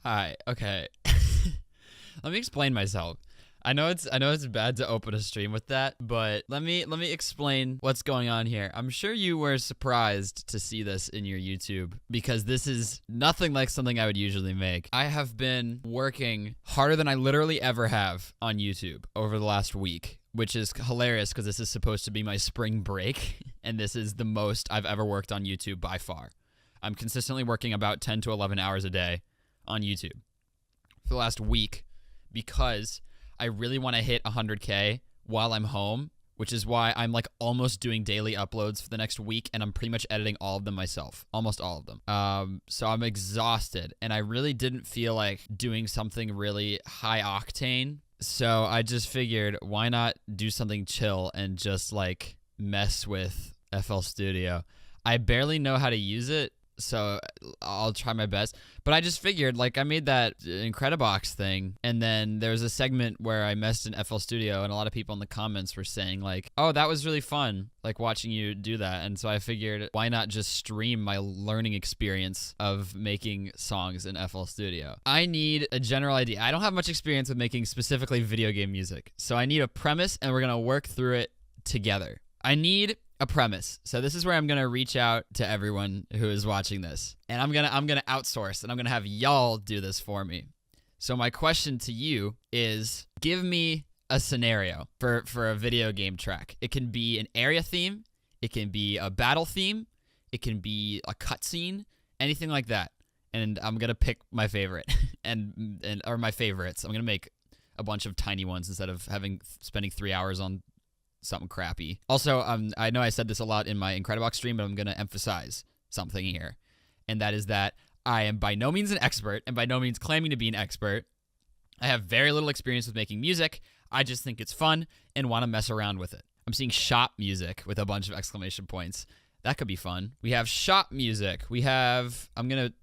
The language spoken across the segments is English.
Hi. Okay. Let me explain myself. I know it's bad to open a stream with that, but let me explain what's going on here. I'm sure you were surprised to see this in your YouTube because this is nothing like something I would usually make. I have been working harder than I literally ever have on YouTube over the last week, which is hilarious because this is supposed to be my spring break and this is the most I've ever worked on YouTube by far. I'm consistently working about 10 to 11 hours a day on YouTube for the last week because I really want to hit 100K while I'm home, which is why I'm like almost doing daily uploads for the next week, and I'm pretty much editing all of them myself, almost all of them. So I'm exhausted, and I really didn't feel like doing something really high octane. So I just figured, why not do something chill and just like mess with FL Studio? I barely know how to use it, so I'll try my best. But I just figured, like, I made that Incredibox thing, and then there was a segment where I messed in FL Studio, and a lot of people in the comments were saying, like, oh, that was really fun, like, watching you do that. And so I figured, why not just stream my learning experience of making songs in FL Studio? I need a general idea. I don't have much experience with making specifically video game music, so I need a premise, and we're going to work through it together. I need a premise. So this is where I'm going to reach out to everyone who is watching this. And I'm going to outsource, and I'm going to have y'all do this for me. So my question to you is, give me a scenario for a video game track. It can be an area theme, it can be a battle theme, it can be a cutscene, anything like that. And I'm going to pick my favorite or my favorites. I'm going to make a bunch of tiny ones instead of spending 3 hours on something crappy. Also, I know I said this a lot in my Incredibox stream, but I'm going to emphasize something here. And that is that I am by no means an expert and by no means claiming to be an expert. I have very little experience with making music. I just think it's fun and want to mess around with it. I'm seeing shop music with a bunch of exclamation points. That could be fun. We have shop music. I'm going to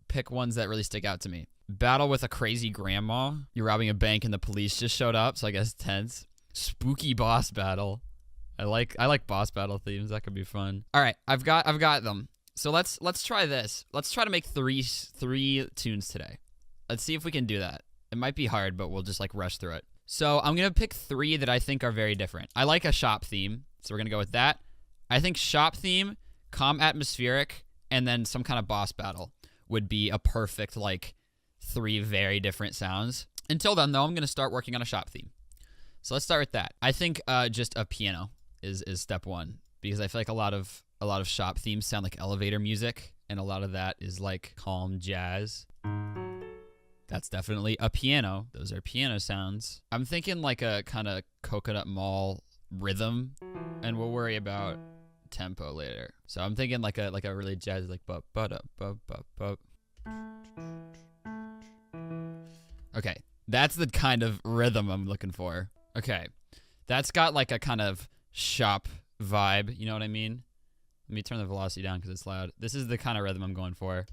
pick ones that really stick out to me. Battle with a crazy grandma. You're robbing a bank and the police just showed up, so I guess tense. Spooky boss battle. I like boss battle themes. That could be fun. All right, I've got them. So let's try this. Let's try to make three tunes today. Let's see if we can do that. It might be hard, but we'll just like rush through it. So I'm gonna pick 3 that I think are very different. I like a shop theme, so we're gonna go with that. I think shop theme, calm atmospheric, and then some kind of boss battle would be a perfect like 3 very different sounds. Until then, though, I'm gonna start working on a shop theme. So let's start with that. I think just a piano is step 1 because I feel like a lot of shop themes sound like elevator music, and a lot of that is like calm jazz. That's definitely a piano. Those are piano sounds. I'm thinking like a kind of Coconut Mall rhythm, and we'll worry about tempo later. So I'm thinking like a really jazzy like ba ba da ba ba ba. Okay, that's the kind of rhythm I'm looking for. Okay, that's got like a kind of shop vibe, you know what I mean? Let me turn the velocity down because it's loud. This is the kind of rhythm I'm going for.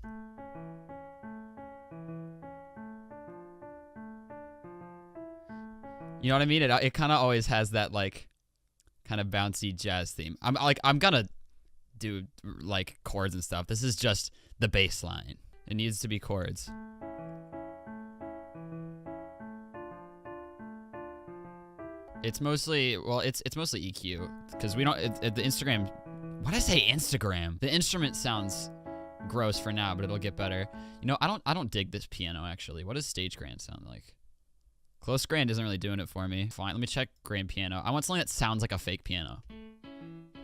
You know what I mean? It kind of always has that like kind of bouncy jazz theme. I'm gonna do like chords and stuff. This is just the bass line. It needs to be chords. It's mostly, well, it's mostly EQ because we don't, the Instagram, why did I say Instagram? The instrument sounds gross for now, but it'll get better. You know, I don't dig this piano actually. What does stage grand sound like? Close grand isn't really doing it for me. Fine, let me check grand piano. I want something that sounds like a fake piano.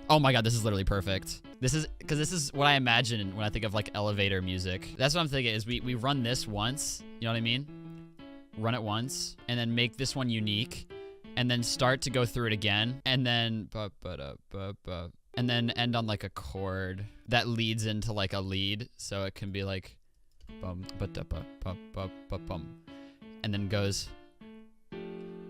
Oh my God, this is literally perfect. This is what I imagine when I think of like elevator music. That's what I'm thinking is we run this once, you know what I mean? Run it once and then make this one unique. And then start to go through it again, and then and then end on like a chord that leads into like a lead, so it can be like bum ba da ba ba ba bum, and then goes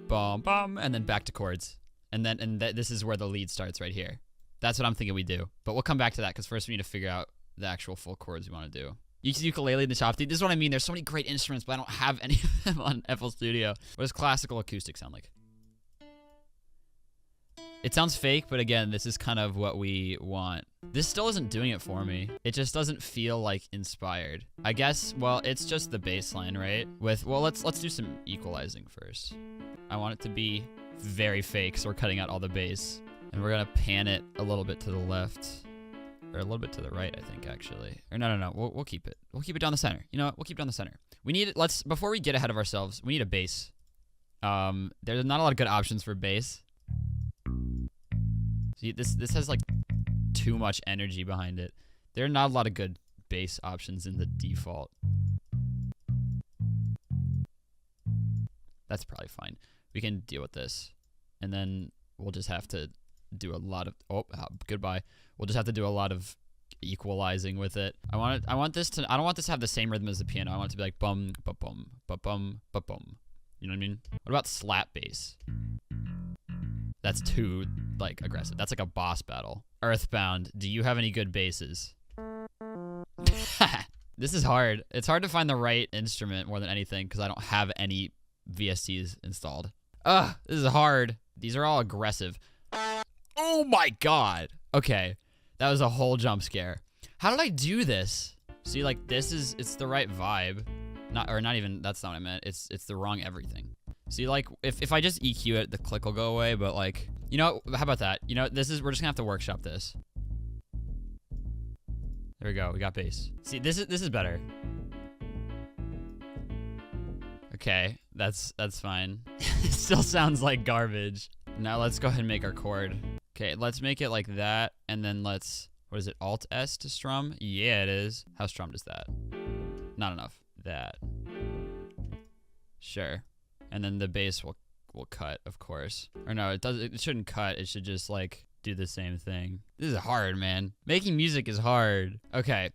bum bum, and then back to chords, and this is where the lead starts right here. That's what I'm thinking we do, but we'll come back to that because first we need to figure out the actual full chords we want to do. Ukulele, the shop theme. This is what I mean. There's so many great instruments, but I don't have any of them on FL Studio. What does classical acoustic sound like? It sounds fake, but again, this is kind of what we want. This still isn't doing it for me. It just doesn't feel like inspired. I guess, well, it's just the bass line, right? Well, let's do some equalizing first. I want it to be very fake, so we're cutting out all the bass. And we're gonna pan it a little bit to the left. Or a little bit to the right, I think, actually. Or no. We'll keep it. We'll keep it down the center. You know what? We'll keep it down the center. We need, before we get ahead of ourselves, we need a bass. There's not a lot of good options for bass. See, this has like too much energy behind it. There are not a lot of good bass options in the default. That's probably fine. We can deal with this. And then we'll just have to do a lot of, goodbye. We'll just have to do a lot of equalizing with it. I want this to, I don't want this to have the same rhythm as the piano. I want it to be like bum, ba bum, ba bum, ba bum. You know what I mean? What about slap bass? That's too, like, aggressive. That's like a boss battle. Earthbound, do you have any good basses? This is hard. It's hard to find the right instrument more than anything because I don't have any VSTs installed. Ugh, this is hard. These are all aggressive. Oh my god. Okay, that was a whole jump scare. How did I do this? See, like, it's the right vibe. Not even, that's not what I meant. It's the wrong everything. See, like, if I just EQ it, the click will go away, but like, you know, how about that? You know, we're just gonna have to workshop this. There we go, we got bass. See, this is better. Okay, that's fine. It still sounds like garbage. Now let's go ahead and make our chord. Okay, let's make it like that, and then let's, what is it, Alt-S to strum? Yeah, it is. How strummed is that? Not enough. That. Sure. And then the bass will cut, of course. Or no, it shouldn't cut. It should just like do the same thing. This is hard, man. Making music is hard. Okay,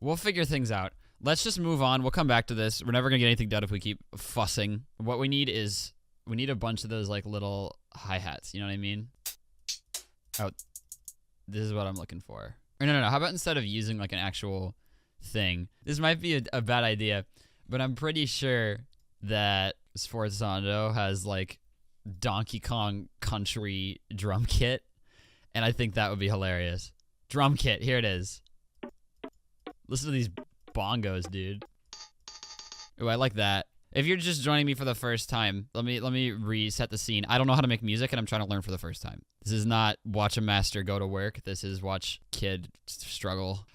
we'll figure things out. Let's just move on. We'll come back to this. We're never gonna get anything done if we keep fussing. What we need is, we need a bunch of those like little hi-hats, you know what I mean? Oh, this is what I'm looking for. Or no. How about instead of using like an actual thing, this might be a bad idea, but I'm pretty sure that Sforzando has like Donkey Kong Country drum kit, and I think that would be hilarious. Drum kit, here it is. Listen to these bongos, dude. Ooh, I like that. If you're just joining me for the first time, let me reset the scene. I don't know how to make music, and I'm trying to learn for the first time. This is not watch a master go to work. This is watch kid struggle.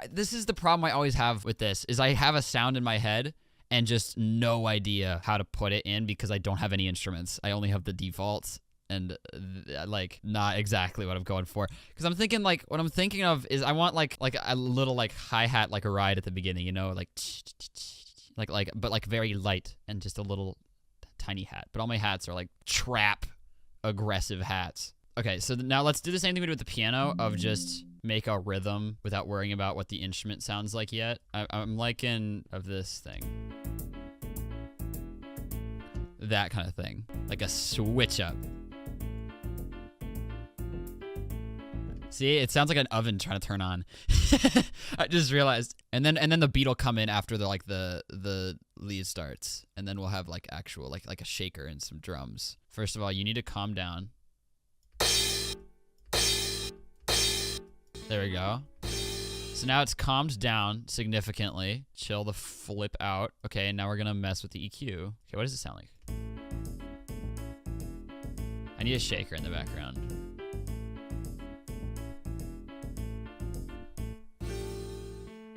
This is the problem I always have with this, is I have a sound in my head and just no idea how to put it in because I don't have any instruments. I only have the defaults, and like not exactly what I'm going for. Because I'm thinking like, what I'm thinking of is I want like a little like hi-hat, like a ride at the beginning, you know, like but like very light and just a little tiny hat. But all my hats are like trap aggressive hats. Okay, so now let's do the same thing we did with the piano of just make a rhythm without worrying about what the instrument sounds like yet. I'm liking of this thing. That kind of thing. Like a switch up. See, it sounds like an oven trying to turn on. I just realized. And then the beat will come in after the lead starts, and then we'll have like actual like a shaker and some drums. First of all, you need to calm down. There we go. So now it's calmed down significantly. Chill the flip out. Okay, and now we're gonna mess with the EQ. Okay, what does it sound like? I need a shaker in the background.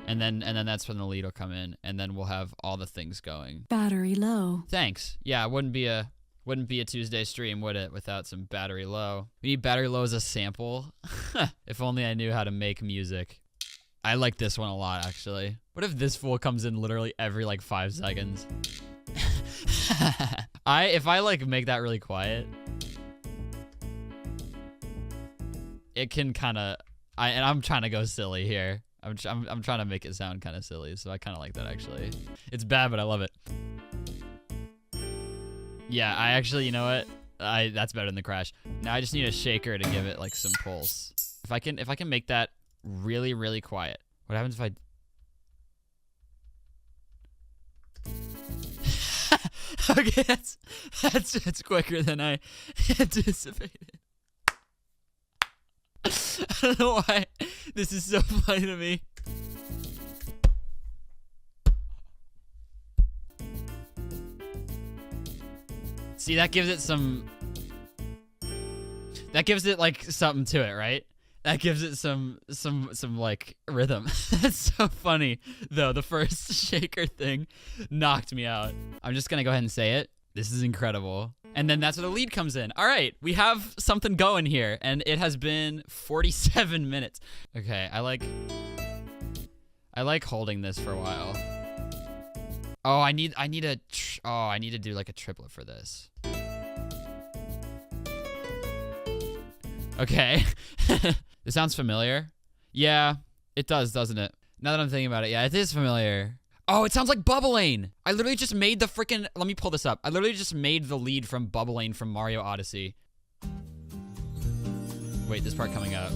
And then that's when the lead will come in, and then we'll have all the things going. Battery low. Thanks. Yeah, it wouldn't be a Tuesday stream, would it, without some battery low? We need battery low as a sample. If only I knew how to make music. I like this one a lot, actually. What if this fool comes in literally every like 5 seconds? If I like make that really quiet, it can kind of. And I'm trying to go silly here. I'm trying to make it sound kind of silly, so I kind of like that, actually. It's bad, but I love it. Yeah, I actually, you know what? That's better than the crash. Now I just need a shaker to give it like some pulse. If I can make that really, really quiet. What happens if I... Okay, that's quicker than I anticipated. don't know why this is so funny to me. See, that gives it some... That gives it, like, something to it, right? That gives it some like, rhythm. That's so funny, though. The first shaker thing knocked me out. I'm just gonna go ahead and say it. This is incredible. And then that's where the lead comes in. All right, we have something going here, and it has been 47 minutes. Okay, I like holding this for a while. Oh, I need to do like a triplet for this. Okay. This sounds familiar. Yeah, it does, doesn't it? Now that I'm thinking about it, yeah, it is familiar. Oh, it sounds like Bubble Lane. I literally just made the freaking... Let me pull this up. I literally just made the lead from Bubble Lane from Mario Odyssey. Wait, this part coming up.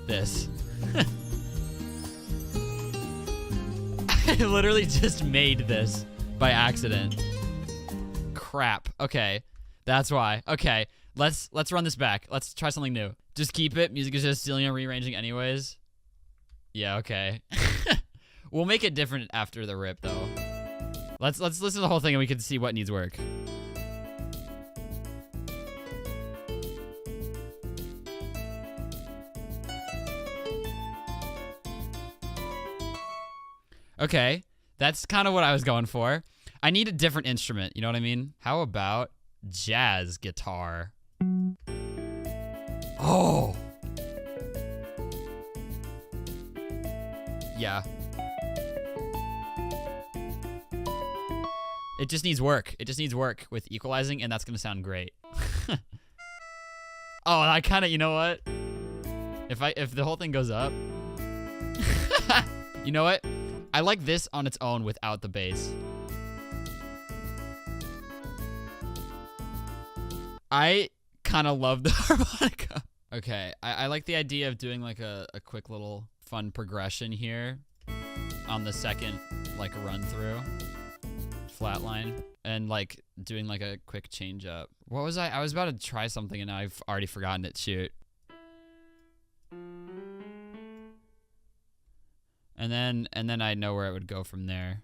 This. I literally just made this by accident. Crap. Okay. That's why. Okay. Let's run this back. Let's try something new. Just keep it. Music is just stealing and rearranging anyways. Yeah, okay. We'll make it different after the rip though. Let's listen to the whole thing and we can see what needs work. Okay. That's kind of what I was going for. I need a different instrument, you know what I mean? How about jazz guitar? Oh. Yeah. It just needs work. It just needs work with equalizing, and that's gonna sound great. Oh, I kind of, you know what? If the whole thing goes up, you know what? I like this on its own without the bass. I kind of love the harmonica. Okay, I like the idea of doing like a quick little fun progression here on the second like run through flatline and like doing like a quick change up. What was I was about to try something and now I've already forgotten it. Shoot. And then I know where it would go from there.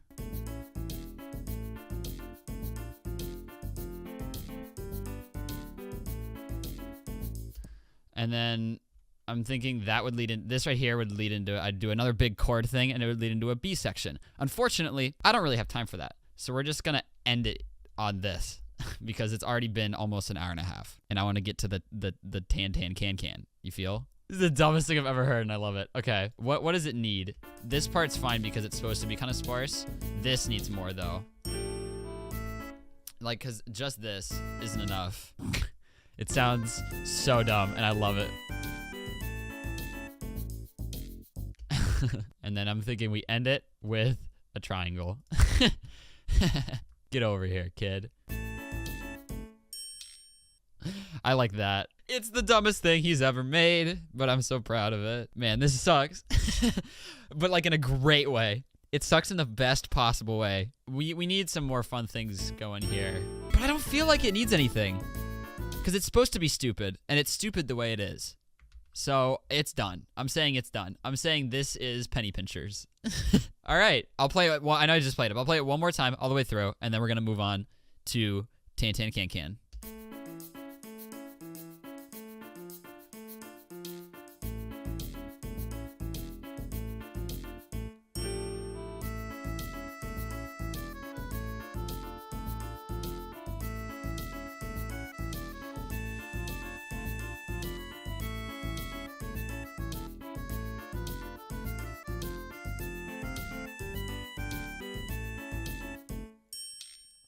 And then I'm thinking that would lead in, this right here would lead into, I'd do another big chord thing and it would lead into a B section. Unfortunately, I don't really have time for that. So we're just gonna end it on this because it's already been almost an hour and a half. And I wanna get to the can. You feel? This is the dumbest thing I've ever heard and I love it. Okay, what does it need? This part's fine because it's supposed to be kind of sparse. This needs more though. Like, cause just this isn't enough. It sounds so dumb, and I love it. And then I'm thinking we end it with a triangle. Get over here, kid. I like that. It's the dumbest thing he's ever made, but I'm so proud of it. Man, this sucks. But like in a great way. It sucks in the best possible way. We need some more fun things going here. But I don't feel like it needs anything. Because it's supposed to be stupid, and it's stupid the way it is. So, it's done. I'm saying it's done. I'm saying this is Penny Pinchers. All right, I'll play it. Well, I know I just played it, but I'll play it one more time all the way through, and then we're going to move on to Can Can.